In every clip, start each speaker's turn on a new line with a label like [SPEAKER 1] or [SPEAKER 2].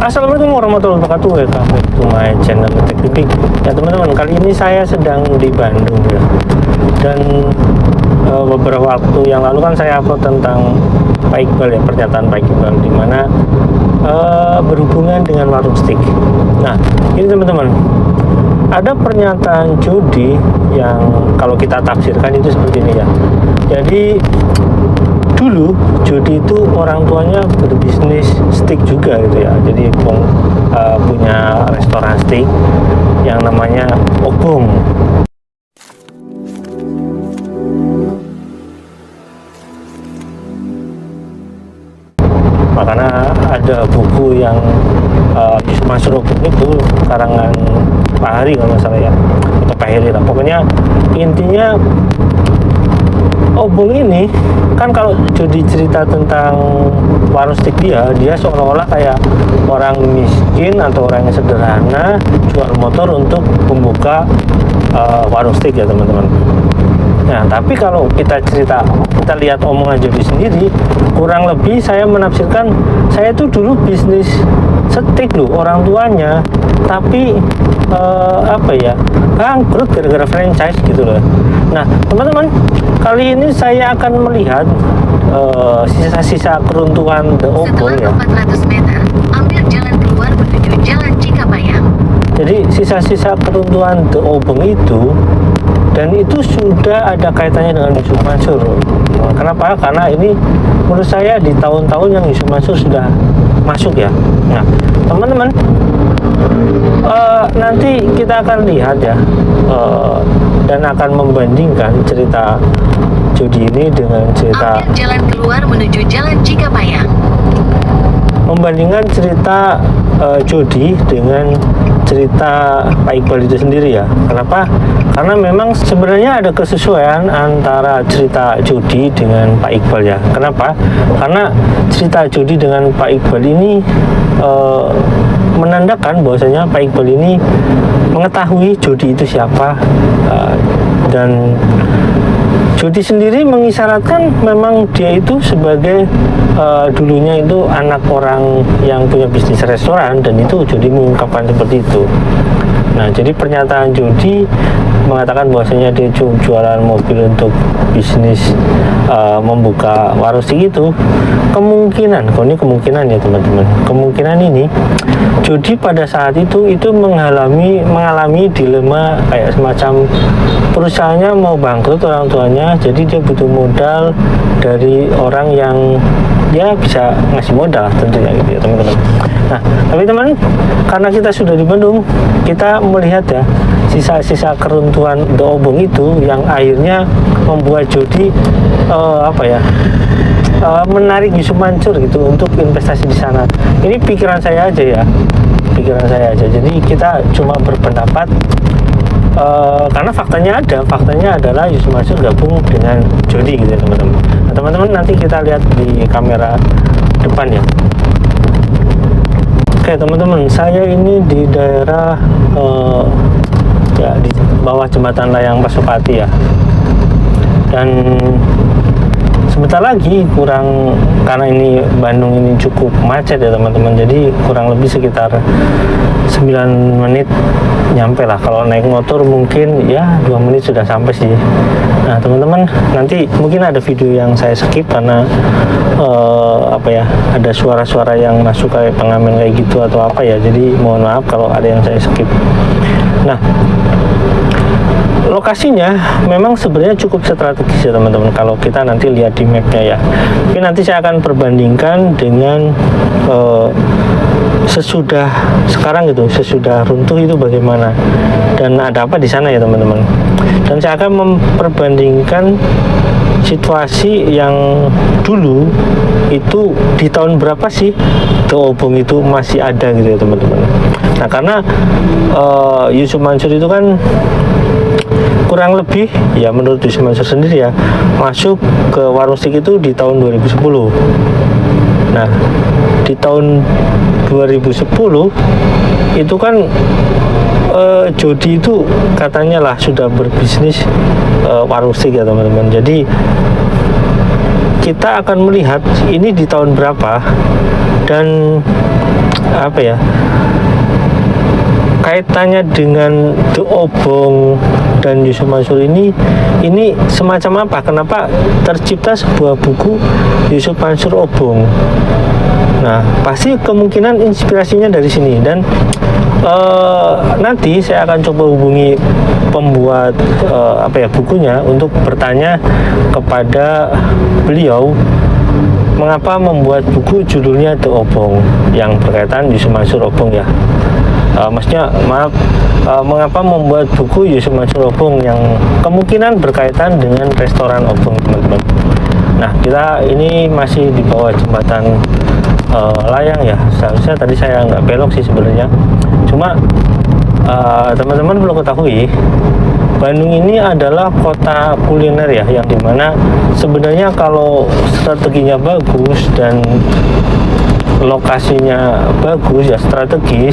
[SPEAKER 1] Assalamualaikum warahmatullahi wabarakatuh. Welcome back to my channel Teknik. Ya teman-teman, kali ini saya sedang di Bandung ya. Dan beberapa waktu yang lalu kan saya upload tentang Pak Iqbal ya, pernyataan Pak Iqbal di mana berhubungan dengan warung steak. Nah, ini teman-teman, ada pernyataan judi yang kalau kita tafsirkan itu seperti ini ya. Jadi dulu judi itu orang tuanya berbisnis steak juga gitu ya. Jadi punya restoran steak yang namanya Obong. Makanya ada buku yang Mansur Obong itu karangan Pak Hari kalau nggak salah ya, atau Pak Heri lah. Pokoknya intinya Obong ini kan kalau jadi cerita tentang warung steak dia seolah-olah kayak orang miskin atau orang yang sederhana jual motor untuk membuka warung steak ya teman-teman. Nah, tapi kalau kita lihat omongan Jody sendiri, kurang lebih saya menafsirkan, saya itu dulu bisnis steak loh, orang tuanya, tapi bangkrut gara-gara franchise gitu loh. Nah, teman-teman, kali ini saya akan melihat sisa-sisa keruntuhan The Obong ya.
[SPEAKER 2] Setelah 400 meter, ambil jalan keluar menuju Jalan Cikapayang.
[SPEAKER 1] Jadi sisa-sisa keruntuhan The Obong itu, dan itu sudah ada kaitannya dengan Yusuf Mansur. Kenapa? Karena ini menurut saya di tahun-tahun yang Yusuf Mansur sudah masuk ya. Nah, teman-teman, nanti kita akan lihat ya, dan akan membandingkan cerita judi ini dengan cerita,
[SPEAKER 2] ambil jalan keluar menuju Jalan Cikapayang.
[SPEAKER 1] membandingkan cerita judi dengan cerita Pak Iqbal itu sendiri ya. Kenapa? Karena memang sebenarnya ada kesesuaian antara cerita judi dengan Pak Iqbal ya. Kenapa? Karena cerita judi dengan Pak Iqbal ini menandakan bahwasanya Pak Iqbal ini mengetahui judi itu siapa, dan Jody sendiri mengisyaratkan memang dia itu sebagai dulunya itu anak orang yang punya bisnis restoran, dan itu Jody mengungkapkan seperti itu. Nah, jadi pernyataan Jody mengatakan bahwasanya dia jualan mobil untuk bisnis membuka warung steak itu kemungkinan ya teman-teman, kemungkinan ini Jody pada saat itu mengalami dilema kayak semacam perusahaannya mau bangkrut orang tuanya, jadi dia butuh modal dari orang yang dia bisa ngasih modal tentunya gitu ya teman-teman. Nah, tapi teman, karena kita sudah di Bandung, kita melihat ya sisa-sisa keruntuhan The Obong itu yang akhirnya membuat Jody menarik Yusuf Mansur gitu untuk investasi di sana. Ini pikiran saya aja ya, jadi kita cuma berpendapat karena faktanya adalah Yusuf Mansur gabung dengan Jody gitu ya teman-teman. Nah, teman-teman, nanti kita lihat di kamera depan ya. Oke teman-teman, saya ini di daerah di bawah jembatan layang Pasopati ya, dan sebentar lagi karena ini Bandung ini cukup macet ya teman-teman, jadi kurang lebih sekitar 9 menit nyampe lah. Kalau naik motor mungkin ya 2 menit sudah sampai sih. Nah teman-teman, nanti mungkin ada video yang saya skip karena ada suara-suara yang masuk kayak pengamen kayak gitu atau apa ya, jadi mohon maaf kalau ada yang saya skip. Nah, lokasinya memang sebenarnya cukup strategis ya teman-teman kalau kita nanti lihat di mapnya ya. Tapi nanti saya akan perbandingkan dengan sesudah runtuh itu bagaimana dan ada apa di sana ya teman-teman. Dan saya akan memperbandingkan situasi yang dulu itu di tahun berapa sih The Obong itu masih ada gitu ya teman-teman. Nah, karena Yusuf Mansur itu kan kurang lebih ya, menurut Yusuf Mansur sendiri ya, masuk ke warung steak itu di tahun 2010. Nah, di tahun 2010 itu kan Jody itu katanya lah sudah berbisnis warung steak ya teman-teman. Jadi kita akan melihat ini di tahun berapa, dan apa ya, kaitannya dengan The Obong dan Yusuf Mansur ini semacam apa? Kenapa tercipta sebuah buku Yusuf Mansur Obong? Nah, pasti kemungkinan inspirasinya dari sini. Dan nanti saya akan coba hubungi pembuat bukunya untuk bertanya kepada beliau mengapa membuat buku judulnya The Obong yang berkaitan Yusuf Mansur Obong ya. Mengapa membuat buku Yusuf Mansur Obong yang kemungkinan berkaitan dengan restoran Obong, teman-teman. Nah, kita ini masih di bawah jembatan layang ya. Seharusnya tadi saya nggak belok sih sebenarnya. Cuma teman-teman perlu ketahui, Bandung ini adalah kota kuliner ya, yang dimana sebenarnya kalau strateginya bagus dan lokasinya bagus ya, strategi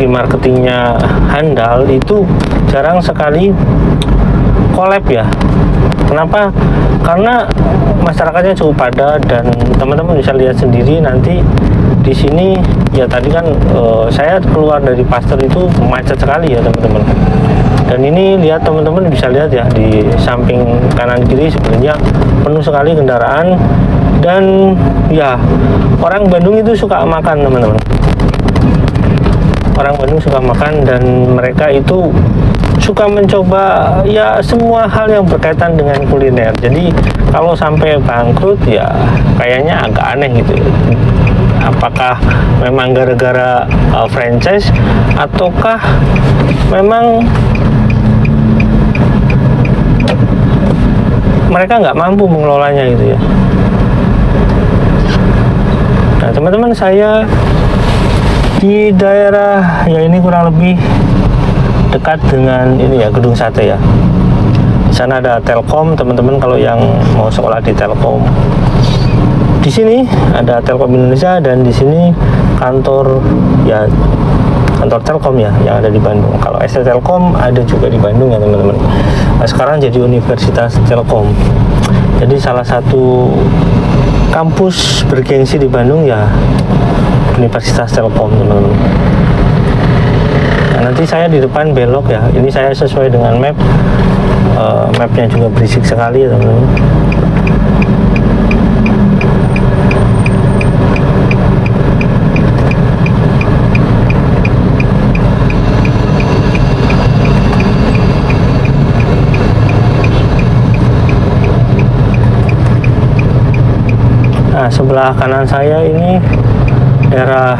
[SPEAKER 1] marketingnya handal, itu jarang sekali collab ya. Kenapa? Karena masyarakatnya cukup padat dan teman-teman bisa lihat sendiri nanti di sini ya. Tadi kan saya keluar dari Pasteur itu macet sekali ya teman-teman. Dan ini lihat teman-teman bisa lihat ya, di samping kanan kiri sebenarnya penuh sekali kendaraan. Dan ya, orang Bandung itu suka makan, teman-teman. Orang Bandung suka makan dan mereka itu suka mencoba ya semua hal yang berkaitan dengan kuliner. Jadi kalau sampai bangkrut ya kayaknya agak aneh gitu. Apakah memang gara-gara franchise ataukah memang mereka nggak mampu mengelolanya gitu ya. Nah teman-teman, saya di daerah ya ini kurang lebih dekat dengan ini ya, Gedung Sate ya. Di sana ada Telkom, teman-teman kalau yang mau sekolah di Telkom. Di sini ada Telkom Indonesia dan di sini kantor Telkom ya yang ada di Bandung. Kalau ST Telkom ada juga di Bandung ya teman-teman. Nah, sekarang jadi Universitas Telkom. Jadi salah satu kampus bergengsi di Bandung ya Universitas Telkom, teman-teman. Nah, nanti saya di depan belok ya. Ini saya sesuai dengan map. Mapnya juga berisik sekali ya teman-teman. Nah, sebelah kanan saya ini daerah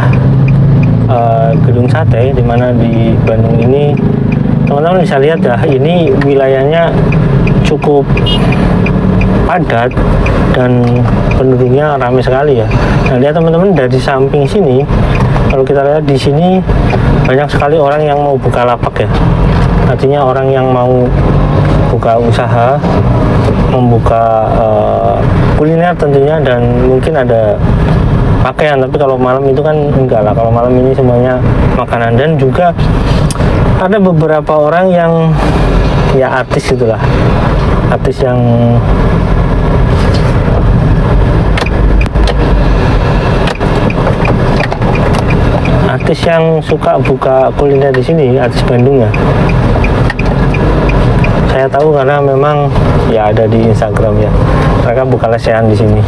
[SPEAKER 1] Gedung Sate, dimana di Bandung ini teman-teman bisa lihat ya, ini wilayahnya cukup padat dan penduduknya ramai sekali ya. Nah, lihat teman-teman dari samping sini, kalau kita lihat di sini banyak sekali orang yang mau buka lapak ya. Artinya orang yang mau buka usaha, membuka kuliner tentunya, dan mungkin ada pakaian. Tapi kalau malam itu kan enggak lah, kalau malam ini semuanya makanan. Dan juga ada beberapa orang yang ya artis itulah, artis yang suka buka kuliner di sini, artis Bandung ya. Saya tahu karena memang ya ada di Instagram ya, mereka buka lesehan di sini.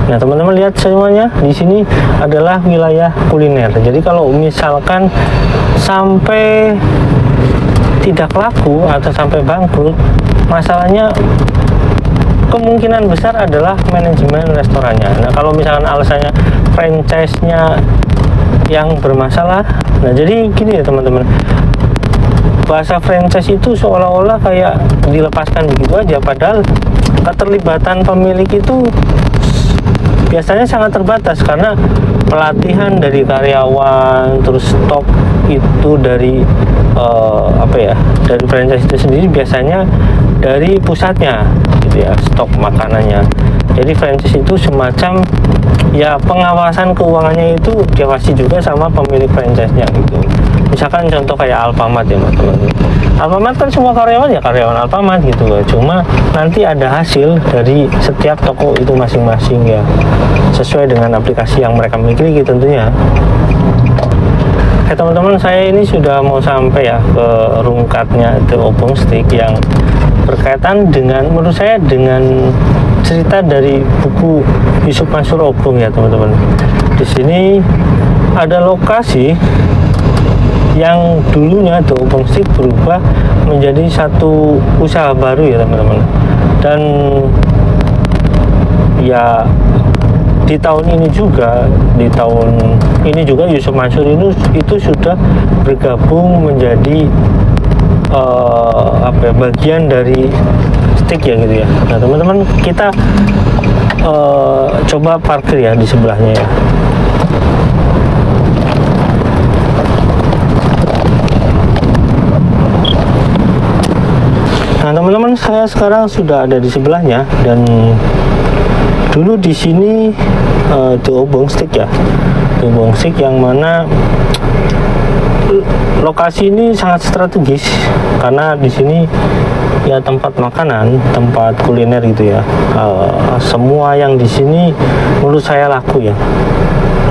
[SPEAKER 1] Nah teman-teman lihat semuanya di sini adalah wilayah kuliner. Jadi kalau misalkan sampai tidak laku atau sampai bangkrut, masalahnya kemungkinan besar adalah manajemen restorannya. Nah kalau misalkan alasannya franchise-nya yang bermasalah, nah jadi gini ya teman-teman, bahasa franchise itu seolah-olah kayak dilepaskan begitu aja, padahal keterlibatan pemilik itu biasanya sangat terbatas karena pelatihan dari karyawan, terus stok itu dari dari franchise itu sendiri biasanya dari pusatnya gitu ya, stok makanannya. Jadi franchise itu semacam ya pengawasan keuangannya itu diawasi juga sama pemilik franchise-nya gitu. Misalkan contoh kayak Alfamart ya teman-teman. Alfamart kan semua karyawan ya karyawan Alfamart gitu loh. Cuma nanti ada hasil dari setiap toko itu masing-masing ya, sesuai dengan aplikasi yang mereka miliki tentunya. Teman-teman, saya ini sudah mau sampai ya ke rungkatnya The Obong Steak yang berkaitan dengan, menurut saya, dengan cerita dari buku Yusuf Mansur Obong ya teman-teman. Di sini ada lokasi yang dulunya The Obong Steak berubah menjadi satu usaha baru ya teman-teman. Dan ya di tahun ini juga Yusuf Mansur itu sudah bergabung menjadi bagian dari Steak ya gitu ya. Nah teman-teman, kita coba parkir ya di sebelahnya ya. Nah teman-teman, saya sekarang sudah ada di sebelahnya, dan dulu di sini The Obong Steak ya, The Obong Steak yang mana lokasi ini sangat strategis karena di sini ya tempat makanan, tempat kuliner gitu ya. Semua yang di sini menurut saya laku ya.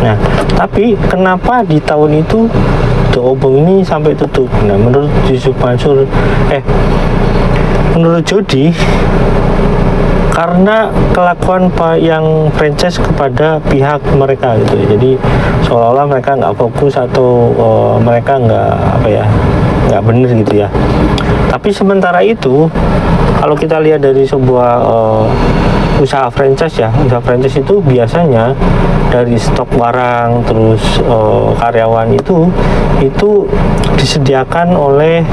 [SPEAKER 1] Nah, tapi kenapa di tahun itu The Obong ini sampai tutup? Nah, menurut Yusuf Mansur, menurut Jody, karena kelakuan yang franchise kepada pihak mereka gitu. Jadi seolah-olah mereka nggak fokus atau mereka nggak bener gitu ya. Tapi sementara itu, kalau kita lihat dari sebuah usaha franchise ya, usaha franchise itu biasanya dari stok barang terus karyawan itu disediakan oleh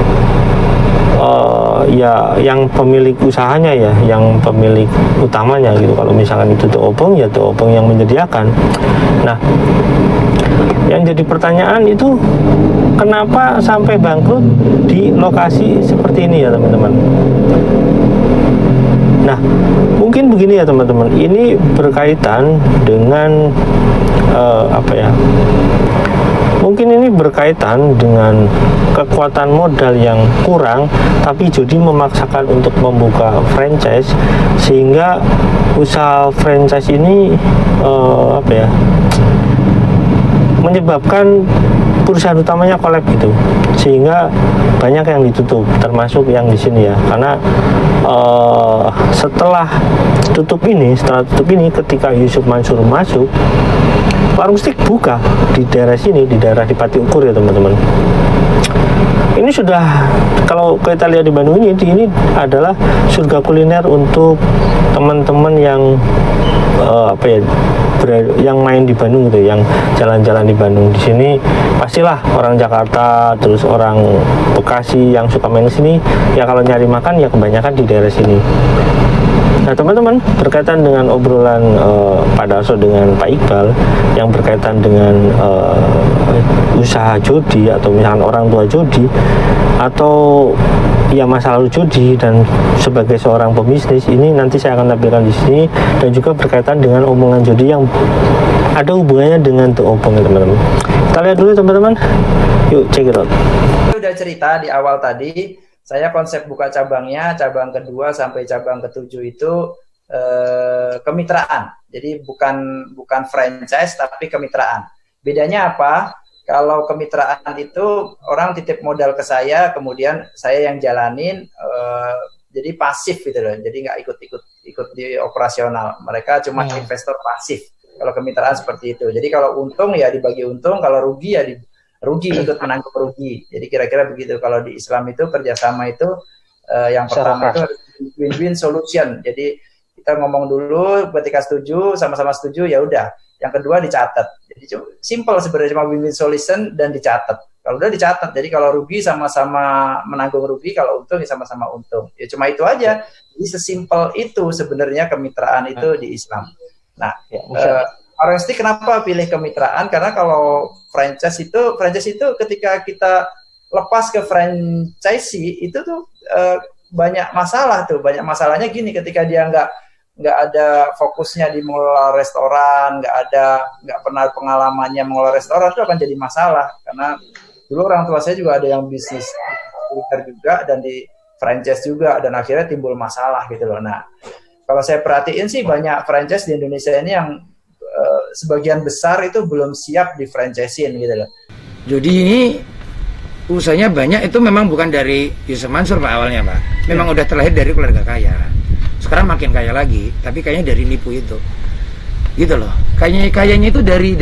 [SPEAKER 1] ya yang pemilik usahanya ya, yang pemilik utamanya gitu. Kalau misalkan itu The Obong, ya The Obong yang menyediakan. Nah, yang jadi pertanyaan itu kenapa sampai bangkrut di lokasi seperti ini ya teman-teman. Nah, mungkin begini ya teman-teman, ini berkaitan dengan mungkin ini berkaitan dengan kekuatan modal yang kurang, tapi Jody memaksakan untuk membuka franchise sehingga usaha franchise ini menyebabkan perusahaan utamanya kolab gitu, sehingga banyak yang ditutup, termasuk yang di sini ya. Karena setelah tutup ini, ketika Yusuf Mansur masuk, warung steak buka di daerah sini, di daerah di Pati Ukur ya teman-teman. Ini sudah, kalau kita lihat di Bandung ini adalah surga kuliner untuk teman-teman yang yang main di Bandung gitu, yang jalan-jalan di Bandung. Di sini pastilah orang Jakarta, terus orang Bekasi yang suka main ke sini, ya kalau nyari makan ya kebanyakan di daerah sini. Nah teman-teman, berkaitan dengan obrolan Pak Darso dengan Pak Iqbal yang berkaitan dengan usaha Jody atau misalkan orang tua Jody atau ya masa lalu Jody dan sebagai seorang pebisnis, ini nanti saya akan tampilkan di sini, dan juga berkaitan dengan omongan Jody yang ada hubungannya dengan The Obong ya teman-teman. Kita lihat dulu teman-teman, yuk check it out.
[SPEAKER 3] Udah cerita di awal tadi, saya konsep buka cabangnya, cabang kedua sampai cabang ketujuh itu kemitraan. Jadi bukan franchise tapi kemitraan. Bedanya apa? Kalau kemitraan itu orang titip modal ke saya, kemudian saya yang jalanin, jadi pasif gitu loh. Jadi nggak ikut di operasional. Mereka cuma investor pasif. Kalau kemitraan seperti itu. Jadi kalau untung ya dibagi untung, kalau rugi ya rugi, ikut menanggung rugi. Jadi kira-kira begitu. Kalau di Islam itu kerjasama itu yang pertama itu win-win solution. Jadi kita ngomong dulu, ketika setuju, sama-sama setuju, ya udah. Yang kedua dicatat. Jadi simple sebenarnya, cuma win-win solution dan dicatat. Kalau udah dicatat, jadi kalau rugi sama-sama menanggung rugi, kalau untung ya sama-sama untung. Ya cuma itu aja. Jadi sesimpel itu sebenarnya kemitraan itu di Islam. Nah, Orang Steak kenapa pilih kemitraan? Karena kalau franchise itu ketika kita lepas ke franchisee itu tuh banyak masalah tuh. Banyak masalahnya gini, ketika dia nggak ada fokusnya di mengelola restoran, nggak pernah pengalamannya mengelola restoran, itu akan jadi masalah. Karena dulu orang tua saya juga ada yang bisnis kuliner juga dan di franchise juga, dan akhirnya timbul masalah gitu loh. Nah, kalau saya perhatiin sih banyak franchise di Indonesia ini yang sebagian besar itu belum siap di franchisein gitu loh.
[SPEAKER 4] Judi ini usahanya banyak, itu memang bukan dari Yusuf Mansur Pak awalnya Pak. Memang udah terlahir dari keluarga kaya. Sekarang makin kaya lagi, tapi kayaknya dari nipu itu. Gitu loh. Kayaknya itu dari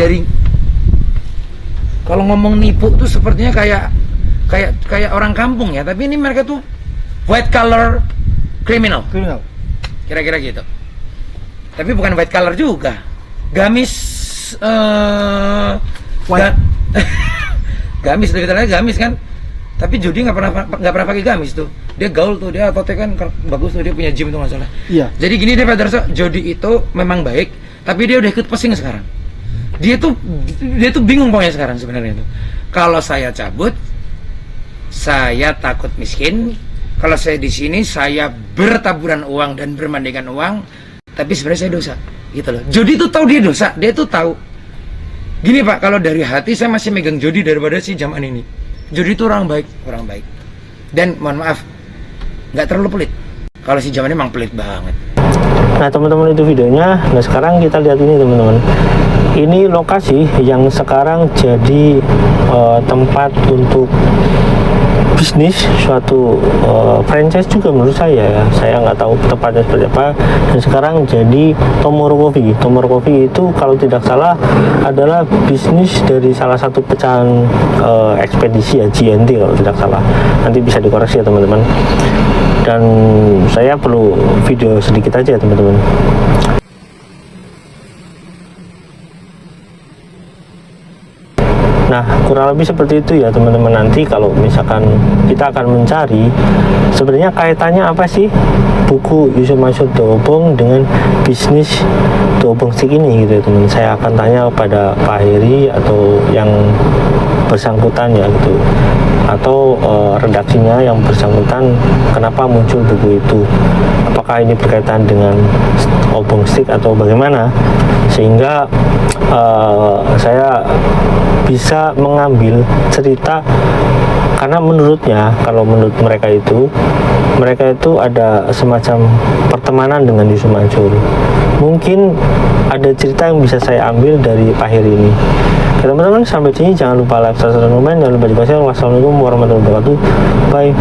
[SPEAKER 4] kalau ngomong nipu tuh sepertinya kayak orang kampung ya, tapi ini mereka tuh white collar criminal. Kira-kira gitu. Tapi bukan white collar juga. Gamis gamis, lebih tepatnya gamis kan. Tapi Jody nggak pernah pakai gamis tuh. Dia gaul tuh, dia ototnya kan bagus tuh, dia punya gym tuh masalah. Iya. Jadi gini deh Pak Darso, Jody itu memang baik, tapi dia udah ikut pesing sekarang. Dia tuh bingung pokoknya sekarang sebenarnya itu. Kalau saya cabut, saya takut miskin. Kalau saya di sini, saya bertaburan uang dan bermandikan uang, tapi sebenarnya saya dosa, gitu loh. Jody tuh tahu dia dosa, dia tuh tahu. Gini Pak, kalau dari hati saya masih megang Jody daripada si Jaman ini. Jody itu orang baik. Dan mohon maaf, nggak terlalu pelit. Kalau si Jaman ini emang pelit banget.
[SPEAKER 1] Nah teman-teman, itu videonya. Nah sekarang kita lihat ini teman-teman. Ini lokasi yang sekarang jadi tempat untuk bisnis suatu franchise juga menurut saya ya. Saya nggak tahu tepatnya seperti apa. Dan sekarang jadi Tomorrow Coffee. Tomorrow Coffee itu kalau tidak salah adalah bisnis dari salah satu pecahan ekspedisi ya, GNT kalau tidak salah. Nanti bisa dikoreksi ya teman-teman. Dan saya perlu video sedikit aja teman-teman. Nah, kurang lebih seperti itu ya teman-teman. Nanti kalau misalkan kita akan mencari sebenarnya kaitannya apa sih buku Yusuf Mansur Doobong dengan bisnis Doobong Stick ini gitu ya teman. Saya akan tanya kepada Pak Heri atau yang bersangkutan ya gitu, atau redaksinya yang bersangkutan, kenapa muncul buku itu, apakah ini berkaitan dengan Doobong Stick atau bagaimana, sehingga saya bisa mengambil cerita. Karena menurutnya, kalau menurut mereka itu ada semacam pertemanan dengan Yusuf Mansur. Mungkin ada cerita yang bisa saya ambil dari Pak Heri ini. Oke, teman-teman, sampai sini jangan lupa like, subscribe, dan komen. Jangan lupa di share. Wassalamualaikum warahmatullahi wabarakatuh. Bye.